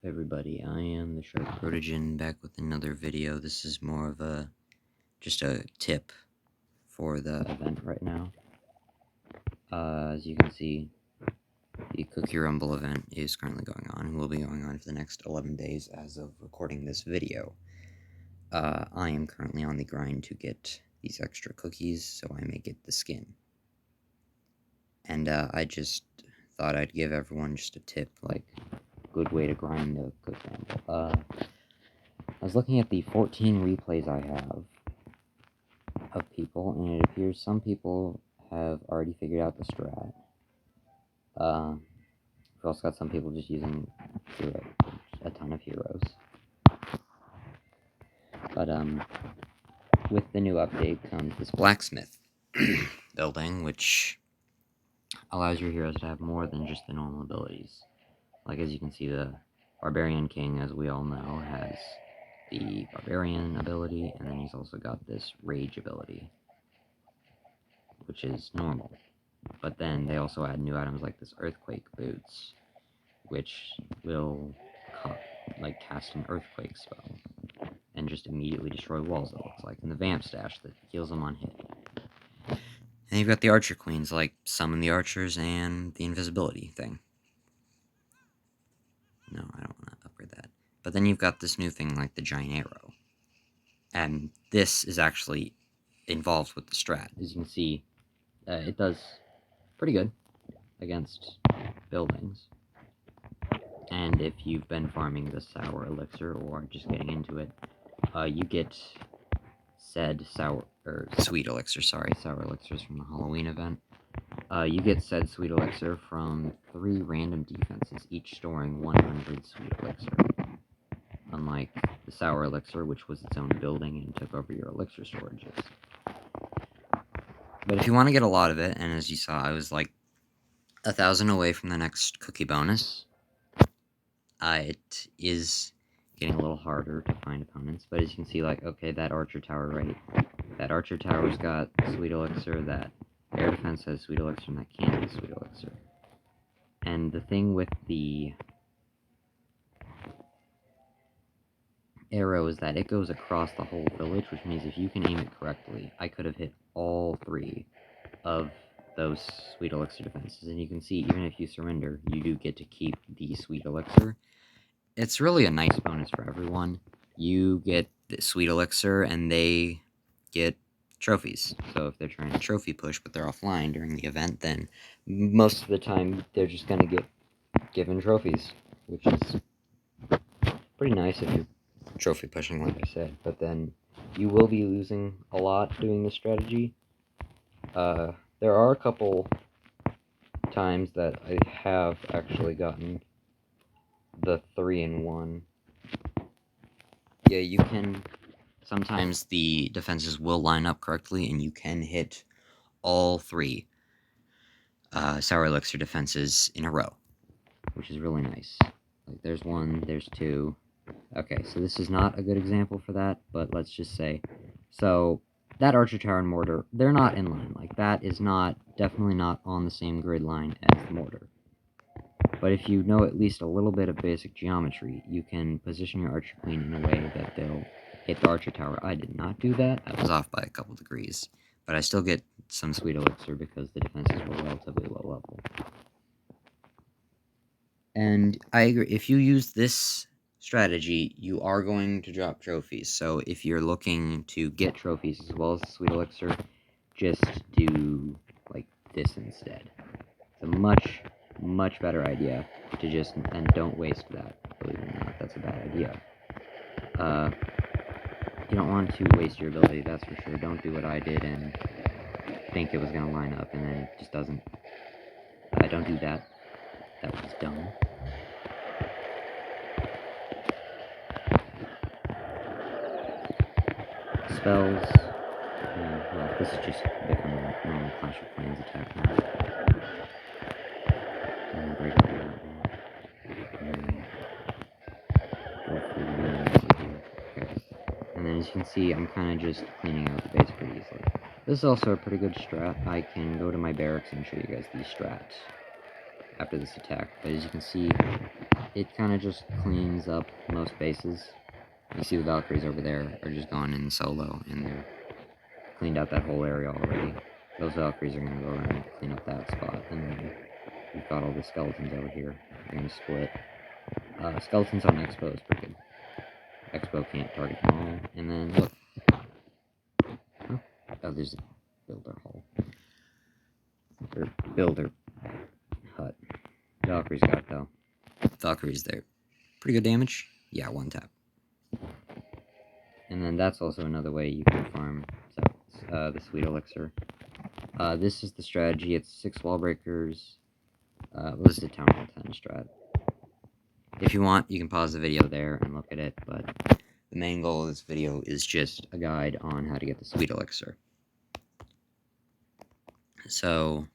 Everybody, I am the Shark Protogen back with another video. This is more of just a tip for the event right now. As you can see, the Cookie Rumble event is currently going on and will be going on for the next 11 days as of recording this video. I am currently on the grind to get these extra cookies so I may get the skin. And I just thought I'd give everyone just a tip, like, good way to grind the Cookie Rumble. I was looking at the 14 replays I have of people, and it appears some people have already figured out the strat. We've also got some people just using a ton of heroes. But, with the new update comes this blacksmith building, which allows your heroes to have more than just the normal abilities. Like, as you can see, the Barbarian King, as we all know, has the Barbarian ability, and then he's also got this Rage ability, which is normal. But then they also add new items like this Earthquake Boots, which will cast an Earthquake spell and just immediately destroy walls, it looks like, and the Vamp Stash that heals them on hit. And you've got the Archer Queens, like Summon the Archers and the Invisibility thing. No, I don't want to upgrade that. But then you've got this new thing like the Giant Arrow. And this is actually involved with the strat. As you can see, it does pretty good against buildings. And if you've been farming the Sour Elixir or just getting into it, you get said Sweet Elixir, Sour Elixirs from the Halloween event. You get said Sweet Elixir from 3 random defenses, each storing 100 Sweet Elixir. Unlike the Sour Elixir, which was its own building and took over your Elixir storages. But if you want to get a lot of it, and as you saw, I was like 1,000 away from the next cookie bonus. It is getting a little harder to find opponents, but as you can see, like, okay, that Archer Tower, right? That Archer Tower's got Sweet Elixir, that Air Defense has Sweet Elixir, and that can't be Sweet Elixir. And the thing with the arrow is that it goes across the whole village, which means if you can aim it correctly, I could have hit all 3 of those Sweet Elixir defenses. And you can see, even if you surrender, you do get to keep the Sweet Elixir. It's really a nice bonus for everyone. You get the Sweet Elixir, and they get trophies. So if they're trying to trophy push, but they're offline during the event, then most of the time they're just going to get given trophies, which is pretty nice if you're trophy pushing, like I said. But then you will be losing a lot doing this strategy. There are a couple times that I have actually gotten the 3-in-1. Yeah, you can. Sometimes the defenses will line up correctly, and you can hit all 3 Sour Elixir defenses in a row, which is really nice. Like, there's 1, there's 2. Okay, so this is not a good example for that, but let's just say, so that Archer Tower and Mortar, they're not in line. Like, that is definitely not on the same grid line as the Mortar. But if you know at least a little bit of basic geometry, you can position your Archer Queen in a way that they'll hit the Archer Tower. I did not do that. I was off by a couple degrees. But I still get some Sweet Elixir because the defenses were relatively low level. And I agree, if you use this strategy, you are going to drop trophies. So if you're looking to get trophies as well as the Sweet Elixir, just do, like, this instead. It's a much better idea to just, and don't waste that, believe it or not, that's a bad idea. You don't want to waste your ability, that's for sure. Don't do what I did and think it was going to line up, and then it just doesn't. Don't do that. That was dumb. Spells. Well, this is just becoming a normal Clash of Clans attack now. And break it out. Okay. And then as you can see, I'm kind of just cleaning out the base pretty easily. This is also a pretty good strat. I can go to my barracks and show you guys these strats after this attack. But as you can see, it kind of just cleans up most bases. You see the Valkyries over there are just gone in solo, and they're cleaned out that whole area already. Those Valkyries are going to go around and clean up that spot, and then we've got all the skeletons over here. They're going to split. Skeletons on Expo is pretty good. Expo can't target them all, and then look. Oh, there's a builder hole. Or builder hut. Valkyrie's got it though. Valkyrie's there. Pretty good damage? Yeah, one tap. And then that's also another way you can farm the sweet elixir. This is the strategy. It's 6 wall breakers. This is a town hall 10 strat. If you want, you can pause the video there and look at it, but the main goal of this video is just a guide on how to get the sweet elixir. So,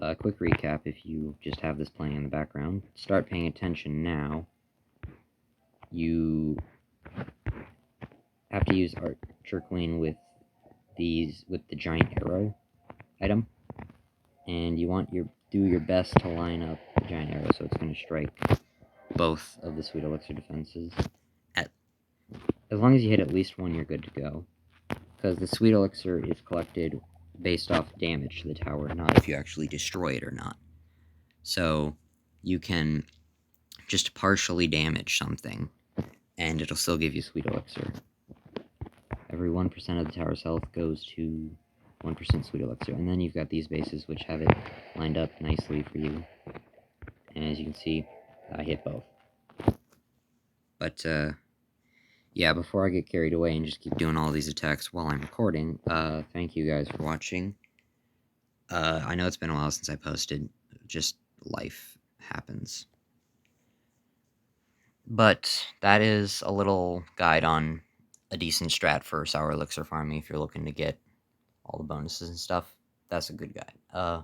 a quick recap if you just have this playing in the background. Start paying attention now. You have to use Archer Queen with the giant arrow item, and you want do your best to line up the giant arrow so it's going to strike both of the sweet elixir defenses. As long as you hit at least one, you're good to go, because the sweet elixir is collected based off damage to the tower, not if you actually destroy it or not. So you can just partially damage something, and it'll still give you sweet elixir. Every 1% of the tower's health goes to 1% sweet elixir, and then you've got these bases which have it lined up nicely for you. And as you can see, I hit both. But yeah, before I get carried away and just keep doing all these attacks while I'm recording, thank you guys for watching. I know it's been a while since I posted, just life happens. But that is a little guide on a decent strat for sour elixir farming if you're looking to get all the bonuses and stuff. That's a good guide.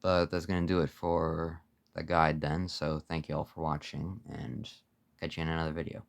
But that's going to do it for the guide then, so thank you all for watching, and catch you in another video.